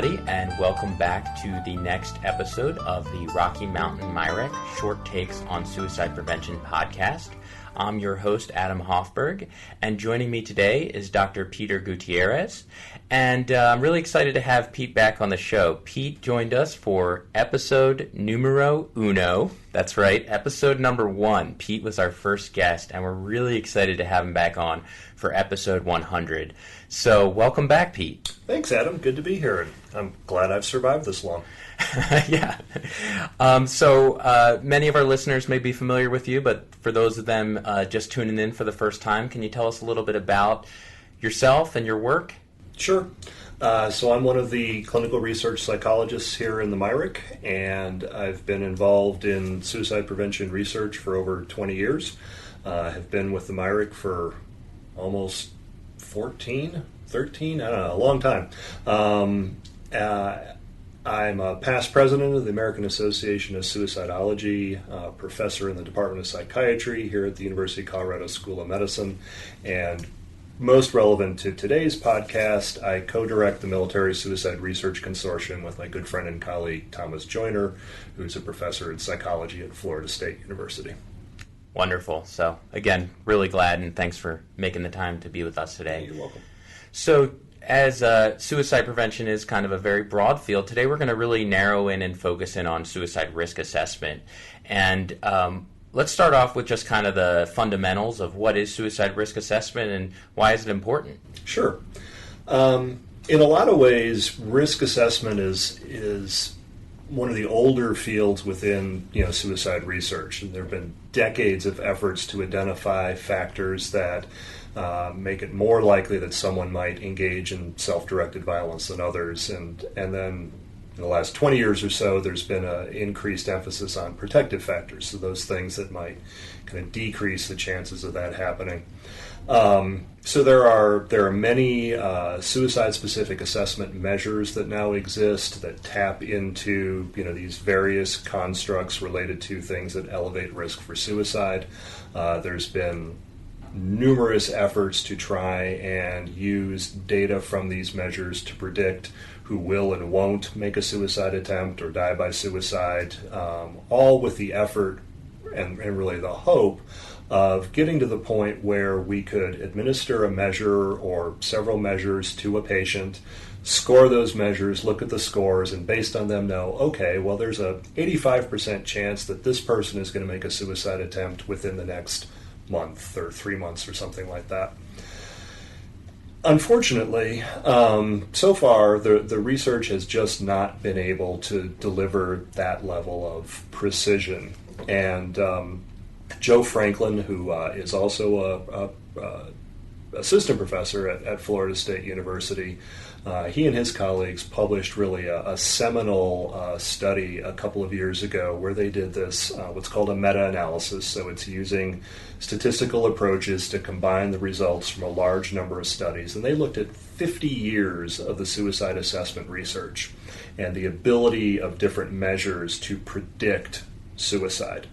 everybody, and welcome back to the next episode of the Rocky Mountain MIREC Short Takes on Suicide Prevention podcast. I'm your host, Adam Hoffberg, and joining me today is Dr. Peter Gutierrez, and I'm really excited to have Pete back on the show. Pete joined us for episode numero uno. That's right, episode number 1. Pete was our first guest, and we're really excited to have him back on for episode 100. So welcome back, Pete. Thanks, Adam. Good to be here. I'm glad I've survived this long. Yeah. So many of our listeners may be familiar with you, but for those of them just tuning in for the first time, can you tell us a little bit about yourself and your work? Sure. So I'm one of the clinical research psychologists here in the MIREC, and I've been involved in suicide prevention research for over 20 years. Have been with the MIREC for almost 13, I don't know, a long time. I'm a past president of the American Association of Suicidology, professor in the Department of Psychiatry here at the University of Colorado School of Medicine, and most relevant to today's podcast, I co-direct the Military Suicide Research Consortium with my good friend and colleague Thomas Joyner, who's a professor in psychology at Florida State University. Wonderful. So, again, really glad, and thanks for making the time to be with us today. You're welcome. So, as suicide prevention is kind of a very broad field, today we're going to really narrow in and focus in on suicide risk assessment. And let's start off with just kind of the fundamentals of what is suicide risk assessment and why is it important? Sure. In a lot of ways, risk assessment is one of the older fields within suicide research. And there have been decades of efforts to identify factors that make it more likely that someone might engage in self-directed violence than others. And then in the last 20 years or so, there's been an increased emphasis on protective factors, so those things that might kind of decrease the chances of that happening. So there are many suicide-specific assessment measures that now exist that tap into these various constructs related to things that elevate risk for suicide. There's been numerous efforts to try and use data from these measures to predict who will and won't make a suicide attempt or die by suicide, all with the effort and really the hope of getting to the point where we could administer a measure or several measures to a patient, score those measures, look at the scores, and based on them know, okay, well, there's a 85% chance that this person is going to make a suicide attempt within the next month or 3 months or something like that. Unfortunately, so far the research has just not been able to deliver that level of precision. And Joe Franklin, who is also a assistant professor at Florida State University, he and his colleagues published really a seminal study a couple of years ago where they did this, what's called a meta-analysis. So it's using statistical approaches to combine the results from a large number of studies. And they looked at 50 years of the suicide assessment research and the ability of different measures to predict suicide.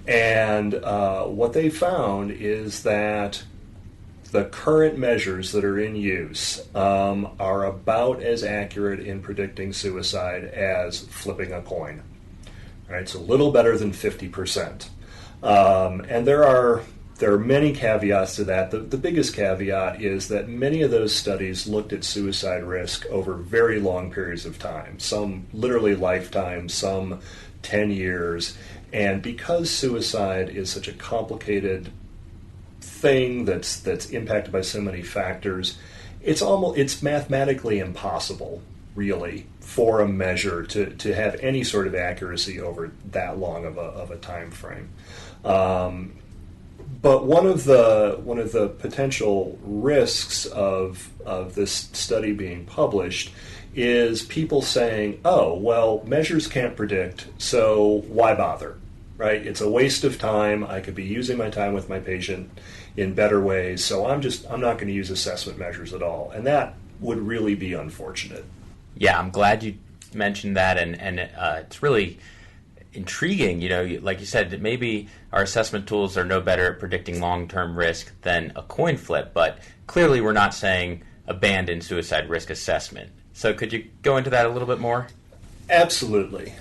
And what they found is that the current measures that are in use are about as accurate in predicting suicide as flipping a coin. Right, it's a little better than 50%. And there are many caveats to that. The biggest caveat is that many of those studies looked at suicide risk over very long periods of time, some literally lifetimes, some 10 years. And because suicide is such a complicated thing that's impacted by so many factors, it's mathematically impossible, really, for a measure to have any sort of accuracy over that long of a time frame. But one of the potential risks of this study being published is people saying, oh, well, measures can't predict, so why bother? Right? It's a waste of time. I could be using my time with my patient in better ways, so I'm not going to use assessment measures at all. And that would really be unfortunate. Yeah, I'm glad you mentioned that, and it's really intriguing. Like you said, that maybe our assessment tools are no better at predicting long-term risk than a coin flip, but clearly we're not saying abandon suicide risk assessment. So could you go into that a little bit more? Absolutely.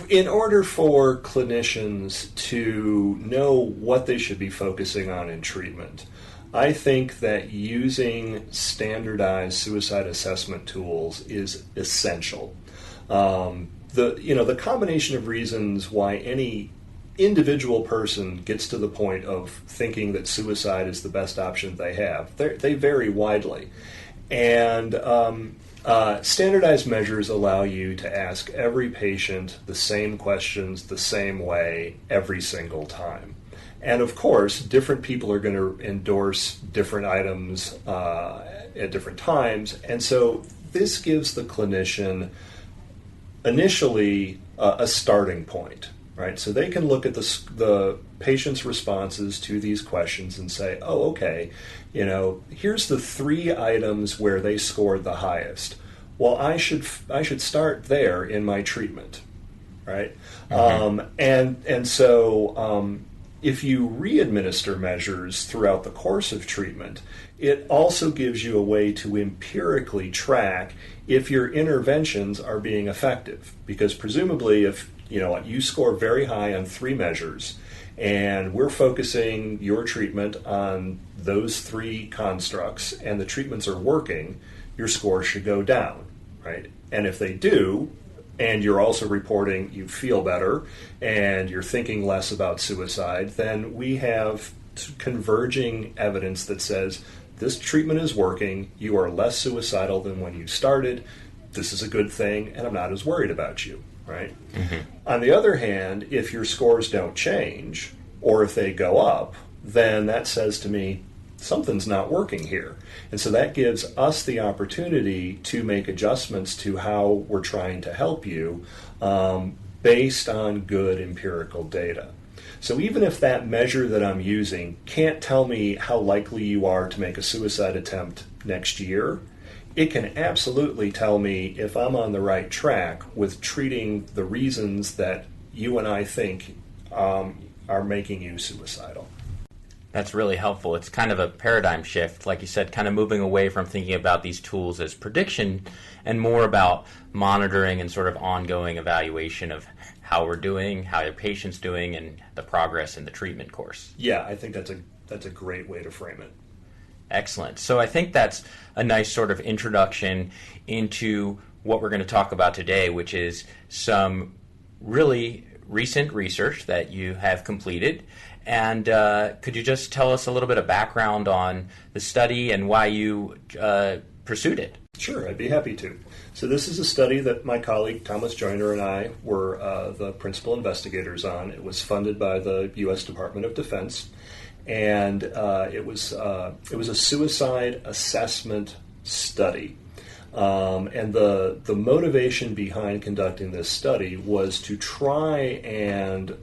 In order for clinicians to know what they should be focusing on in treatment, I think that using standardized suicide assessment tools is essential. The combination of reasons why any individual person gets to the point of thinking that suicide is the best option they have, they vary widely. And standardized measures allow you to ask every patient the same questions the same way every single time. And of course, different people are going to endorse different items at different times. And so this gives the clinician initially a starting point, right? So they can look at the patient's responses to these questions and say, oh, okay, here's the 3 items where they scored the highest. Well, I should start there in my treatment, right? Mm-hmm. So if you re-administer measures throughout the course of treatment, it also gives you a way to empirically track if your interventions are being effective. Because presumably if you score very high on 3 measures and we're focusing your treatment on those 3 constructs and the treatments are working, your score should go down, right? And if they do, and you're also reporting you feel better and you're thinking less about suicide, then we have converging evidence that says this treatment is working, you are less suicidal than when you started, this is a good thing, and I'm not as worried about you, right? Mm-hmm. On the other hand, if your scores don't change, or if they go up, then that says to me, something's not working here. And so that gives us the opportunity to make adjustments to how we're trying to help you based on good empirical data. So even if that measure that I'm using can't tell me how likely you are to make a suicide attempt next year, it can absolutely tell me if I'm on the right track with treating the reasons that you and I think are making you suicidal. That's really helpful. It's kind of a paradigm shift, like you said, kind of moving away from thinking about these tools as prediction and more about monitoring and sort of ongoing evaluation of how we're doing, how your patient's doing, and the progress in the treatment course. Yeah, I think that's a great way to frame it. Excellent. So I think that's a nice sort of introduction into what we're going to talk about today, which is some really recent research that you have completed. And could you just tell us a little bit of background on the study and why you pursued it? Sure, I'd be happy to. So this is a study that my colleague Thomas Joyner and I were the principal investigators on. It was funded by the U.S. Department of Defense, and it was a suicide assessment study. And the motivation behind conducting this study was to try and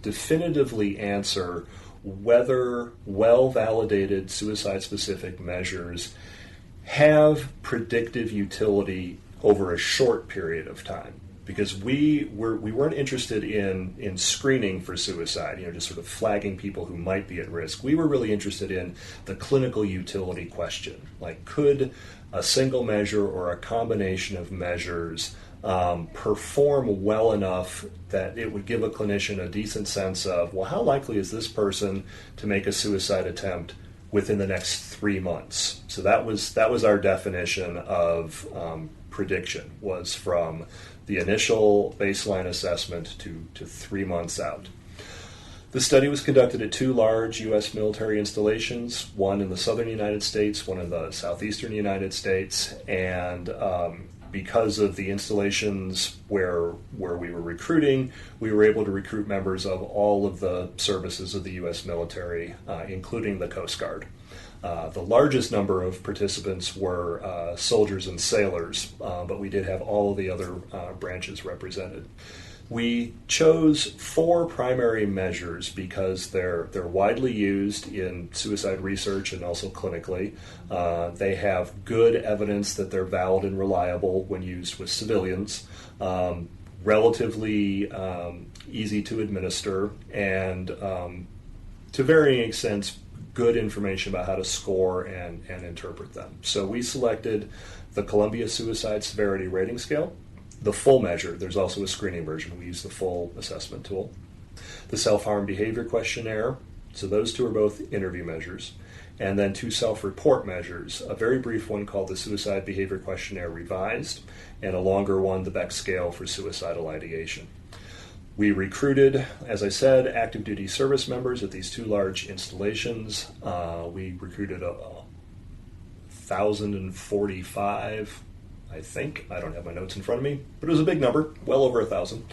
definitively answer whether well-validated suicide-specific measures have predictive utility over a short period of time. Because we weren't interested in screening for suicide, just sort of flagging people who might be at risk. We were really interested in the clinical utility question. Like, could a single measure or a combination of measures perform well enough that it would give a clinician a decent sense of, well, how likely is this person to make a suicide attempt within the next 3 months? So that was our definition of prediction, was from the initial baseline assessment to 3 months out. The study was conducted at 2 large U.S. military installations, one in the southern United States, one in the southeastern United States, and because of the installations where we were recruiting, we were able to recruit members of all of the services of the U.S. military, including the Coast Guard. The largest number of participants were soldiers and sailors, but we did have all of the other branches represented. We chose 4 primary measures because they're widely used in suicide research and also clinically. They have good evidence that they're valid and reliable when used with civilians, relatively easy to administer, and to varying extents good information about how to score and interpret them. So we selected the Columbia Suicide Severity Rating Scale, the full measure. There's also a screening version. We use the full assessment tool. The Self-Harm Behavior Questionnaire. So those two are both interview measures. And then two self-report measures, a very brief one called the Suicide Behavior Questionnaire Revised, and a longer one, the Beck Scale for Suicidal Ideation. We recruited, as I said, active duty service members at these two large installations. We recruited 1,045, I think. I don't have my notes in front of me, but it was a big number, well over 1,000.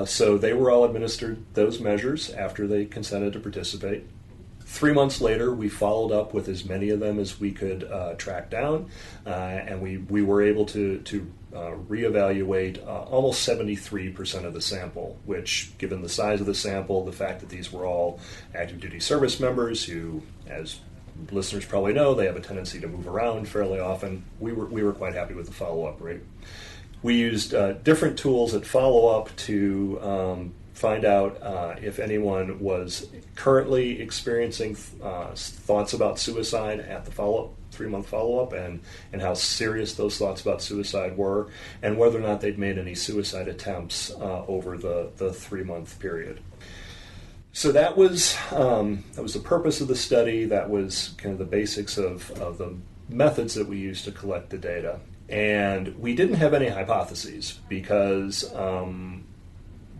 So they were all administered those measures after they consented to participate. 3 months later, we followed up with as many of them as we could track down, and we were able to reevaluate almost 73% of the sample, which, given the size of the sample, the fact that these were all active duty service members who, as listeners probably know, they have a tendency to move around fairly often, we were quite happy with the follow-up rate. We used different tools at follow-up to find out if anyone was currently experiencing thoughts about suicide at the follow-up, 3-month follow-up, and how serious those thoughts about suicide were, and whether or not they'd made any suicide attempts over the 3-month period. So that was the purpose of the study. That was kind of the basics of the methods that we used to collect the data. And we didn't have any hypotheses because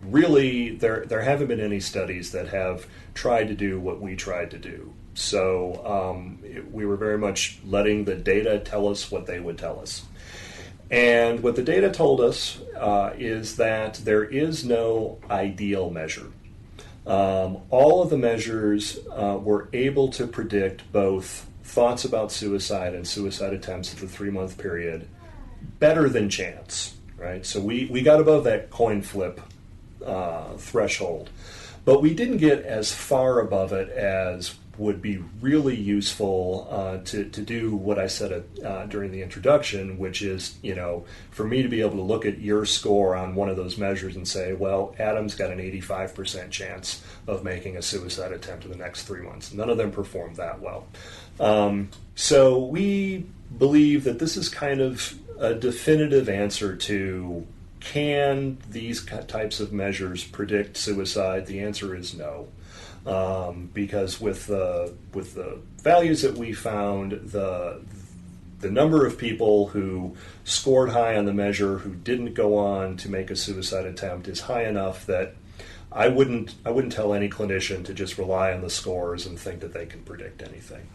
really, there haven't been any studies that have tried to do what we tried to do. So we were very much letting the data tell us what they would tell us. And what the data told us is that there is no ideal measure. All of the measures were able to predict both thoughts about suicide and suicide attempts at the 3-month period better than chance, right? So we got above that coin flip threshold, but we didn't get as far above it as would be really useful to do what I said during the introduction, which is, for me to be able to look at your score on one of those measures and say, well, Adam's got an 85% chance of making a suicide attempt in the next 3 months. None of them performed that well. So we believe that this is kind of a definitive answer to, can these types of measures predict suicide? The answer is no. Because with the values that we found, the number of people who scored high on the measure who didn't go on to make a suicide attempt is high enough that I wouldn't tell any clinician to just rely on the scores and think that they can predict anything.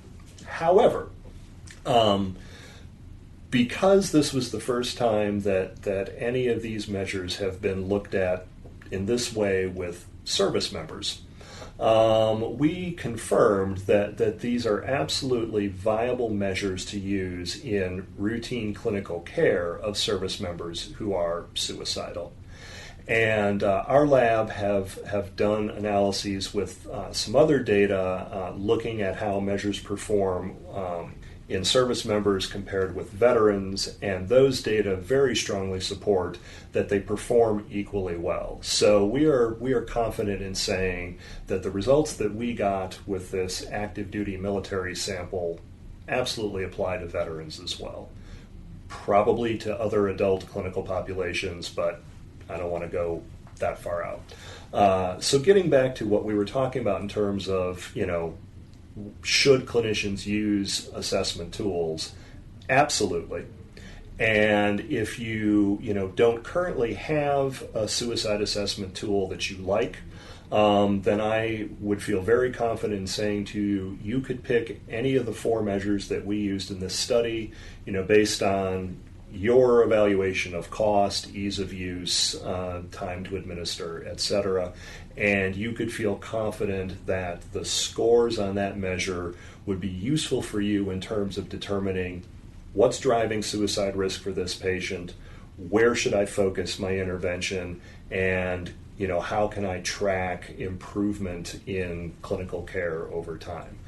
However, because this was the first time that any of these measures have been looked at in this way with service members, we confirmed that these are absolutely viable measures to use in routine clinical care of service members who are suicidal. And our lab have done analyses with some other data looking at how measures perform in service members compared with veterans, and those data very strongly support that they perform equally well. So we are confident in saying that the results that we got with this active duty military sample absolutely apply to veterans as well. Probably to other adult clinical populations, but I don't want to go that far out. So getting back to what we were talking about in terms of, should clinicians use assessment tools? Absolutely. And if you don't currently have a suicide assessment tool that you like, then I would feel very confident in saying to you, you could pick any of the 4 measures that we used in this study, based on your evaluation of cost, ease of use, time to administer, etc. And you could feel confident that the scores on that measure would be useful for you in terms of determining what's driving suicide risk for this patient, where should I focus my intervention, and how can I track improvement in clinical care over time.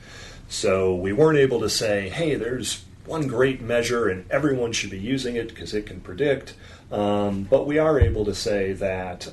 So we weren't able to say, hey, there's one great measure and everyone should be using it because it can predict. But we are able to say that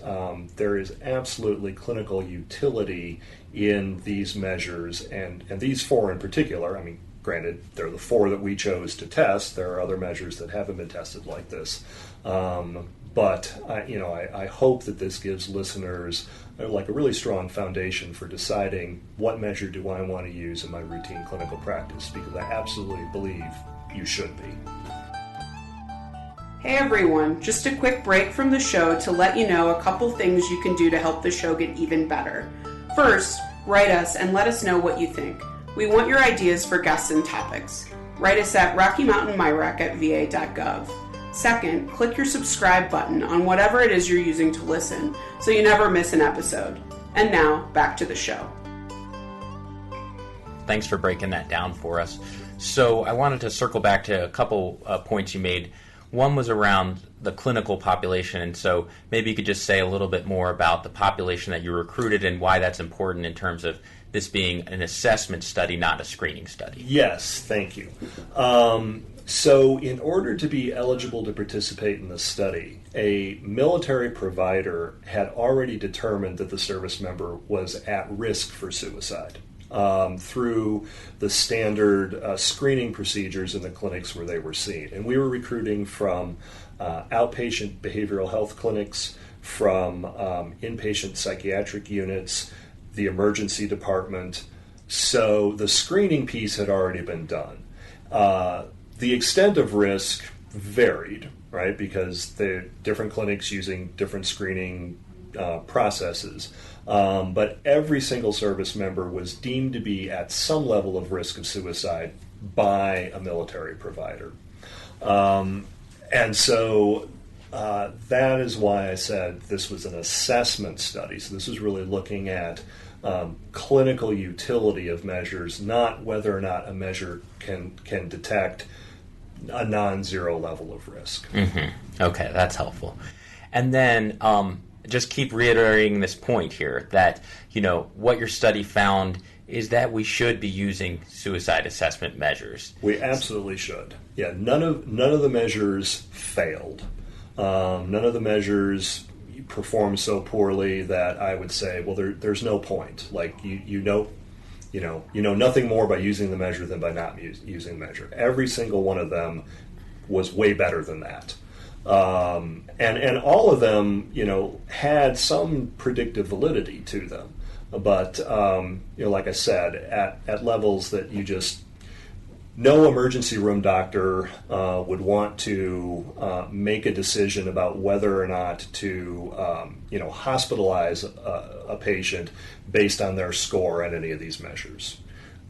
there is absolutely clinical utility in these measures, and these four in particular. I mean, granted, they're the four that we chose to test. There are other measures that haven't been tested like this. But I hope that this gives listeners like a really strong foundation for deciding what measure do I want to use in my routine clinical practice, because I absolutely believe you should be. Hey everyone, just a quick break from the show to let you know a couple things you can do to help the show get even better. First, write us and let us know what you think. We want your ideas for guests and topics. Write us at rockymountainmyrac@va.gov. Second, click your subscribe button on whatever it is you're using to listen so you never miss an episode. And now, back to the show. Thanks for breaking that down for us. So I wanted to circle back to a couple points you made. One was around the clinical population, and so maybe you could just say a little bit more about the population that you recruited and why that's important in terms of this being an assessment study, not a screening study. Yes, thank you. So in order to be eligible to participate in the study, a military provider had already determined that the service member was at risk for suicide through the standard screening procedures in the clinics where they were seen. And we were recruiting from outpatient behavioral health clinics, from inpatient psychiatric units, the emergency department. So the screening piece had already been done. The extent of risk varied, right, because the different clinics using different screening processes. But every single service member was deemed to be at some level of risk of suicide by a military provider. And so that is why I said this was an assessment study. So this was really looking at clinical utility of measures, not whether or not a measure can detect a non-zero level of risk. Mm-hmm. Okay, that's helpful. And then just keep reiterating this point here that, what your study found is that we should be using suicide assessment measures. We absolutely should. Yeah, none of the measures failed. None of the measures performed so poorly that I would say, well, there's no point. Like you know nothing more by using the measure than by not using the measure. Every single one of them was way better than that. And all of them, had some predictive validity to them. But, like I said, at levels that no emergency room doctor would want to make a decision about whether or not to, hospitalize a patient based on their score on any of these measures,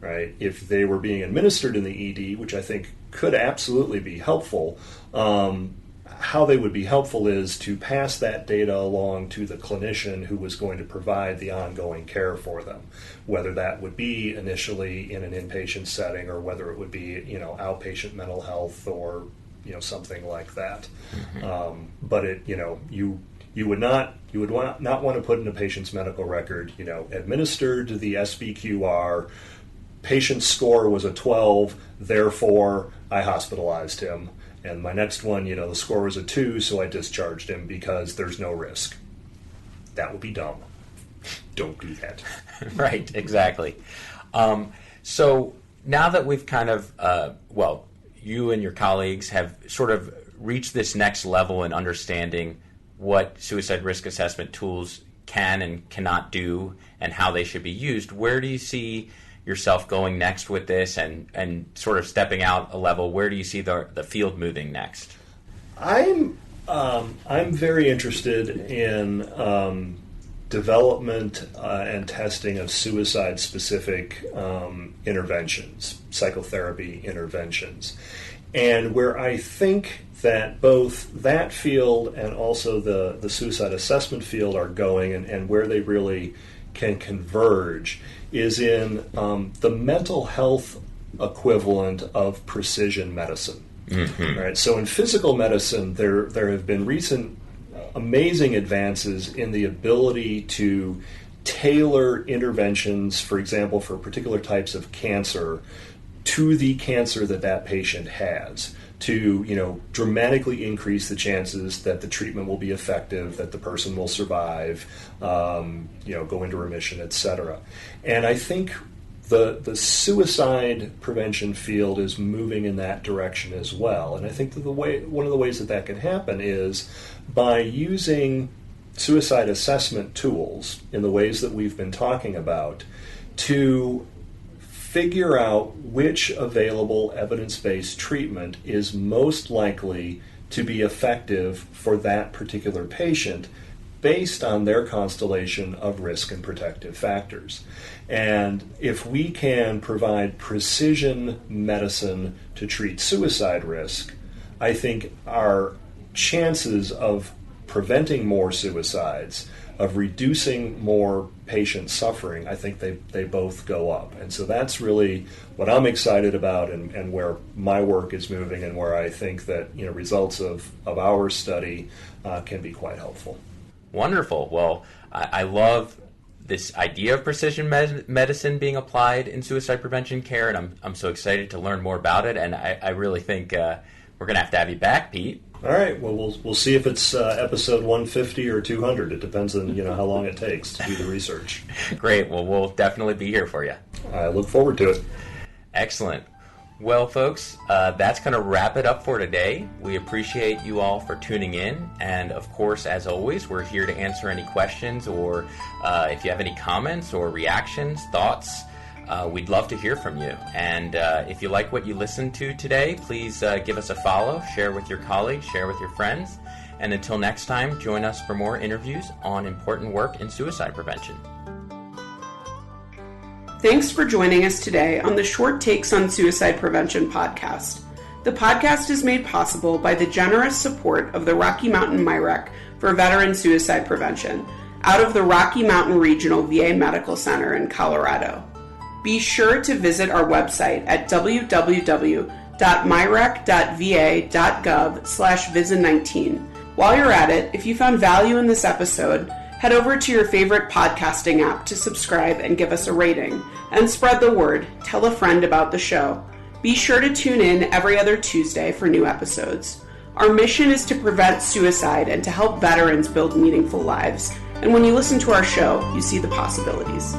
right? If they were being administered in the ED, which I think could absolutely be helpful, how they would be helpful is to pass that data along to the clinician who was going to provide the ongoing care for them, whether that would be initially in an inpatient setting or whether it would be, outpatient mental health or, something like that. Mm-hmm. But you would not want to put in a patient's medical record, administered the SBQR, patient's score was a 12, therefore I hospitalized him. And my next one, the score was a 2, so I discharged him because there's no risk. That would be dumb. Don't do that. Right, exactly. So now that we've kind of, you and your colleagues have sort of reached this next level in understanding what suicide risk assessment tools can and cannot do and how they should be used, where do you see yourself going next with this and sort of stepping out a level? Where do you see the field moving next? I'm very interested in development and testing of suicide-specific interventions, psychotherapy interventions. And where I think that both that field and also the suicide assessment field are going and where they really can converge is in the mental health equivalent of precision medicine. Mm-hmm. Right? So in physical medicine, there have been recent amazing advances in the ability to tailor interventions, for example, for particular types of cancer to the cancer that patient has, to dramatically increase the chances that the treatment will be effective, that the person will survive, go into remission, etc. And I think the suicide prevention field is moving in that direction as well. And I think that one of the ways that can happen is by using suicide assessment tools in the ways that we've been talking about to figure out which available evidence-based treatment is most likely to be effective for that particular patient based on their constellation of risk and protective factors. And if we can provide precision medicine to treat suicide risk, I think our chances of preventing more suicides, of reducing more patient suffering, I think they both go up. And so that's really what I'm excited about and where my work is moving, and where I think that results of our study can be quite helpful. Wonderful. Well, I love this idea of precision medicine being applied in suicide prevention care, and I'm so excited to learn more about it. And I really think we're going to have you back, Pete. All right. Well, we'll see if it's episode 150 or 200. It depends on how long it takes to do the research. Great. Well, we'll definitely be here for you. I look forward to it. Excellent. Well, folks, that's going to wrap it up for today. We appreciate you all for tuning in. And, of course, as always, we're here to answer any questions, or if you have any comments or reactions, thoughts, we'd love to hear from you. And if you like what you listened to today, please give us a follow, share with your colleagues, share with your friends. And until next time, join us for more interviews on important work in suicide prevention. Thanks for joining us today on the Short Takes on Suicide Prevention podcast. The podcast is made possible by the generous support of the Rocky Mountain MIREC for veteran suicide prevention out of the Rocky Mountain Regional VA Medical Center in Colorado. Be sure to visit our website at www.mirec.va.gov/visit19. While you're at it, if you found value in this episode, head over to your favorite podcasting app to subscribe and give us a rating, and spread the word. Tell a friend about the show. Be sure to tune in every other Tuesday for new episodes. Our mission is to prevent suicide and to help veterans build meaningful lives. And when you listen to our show, you see the possibilities.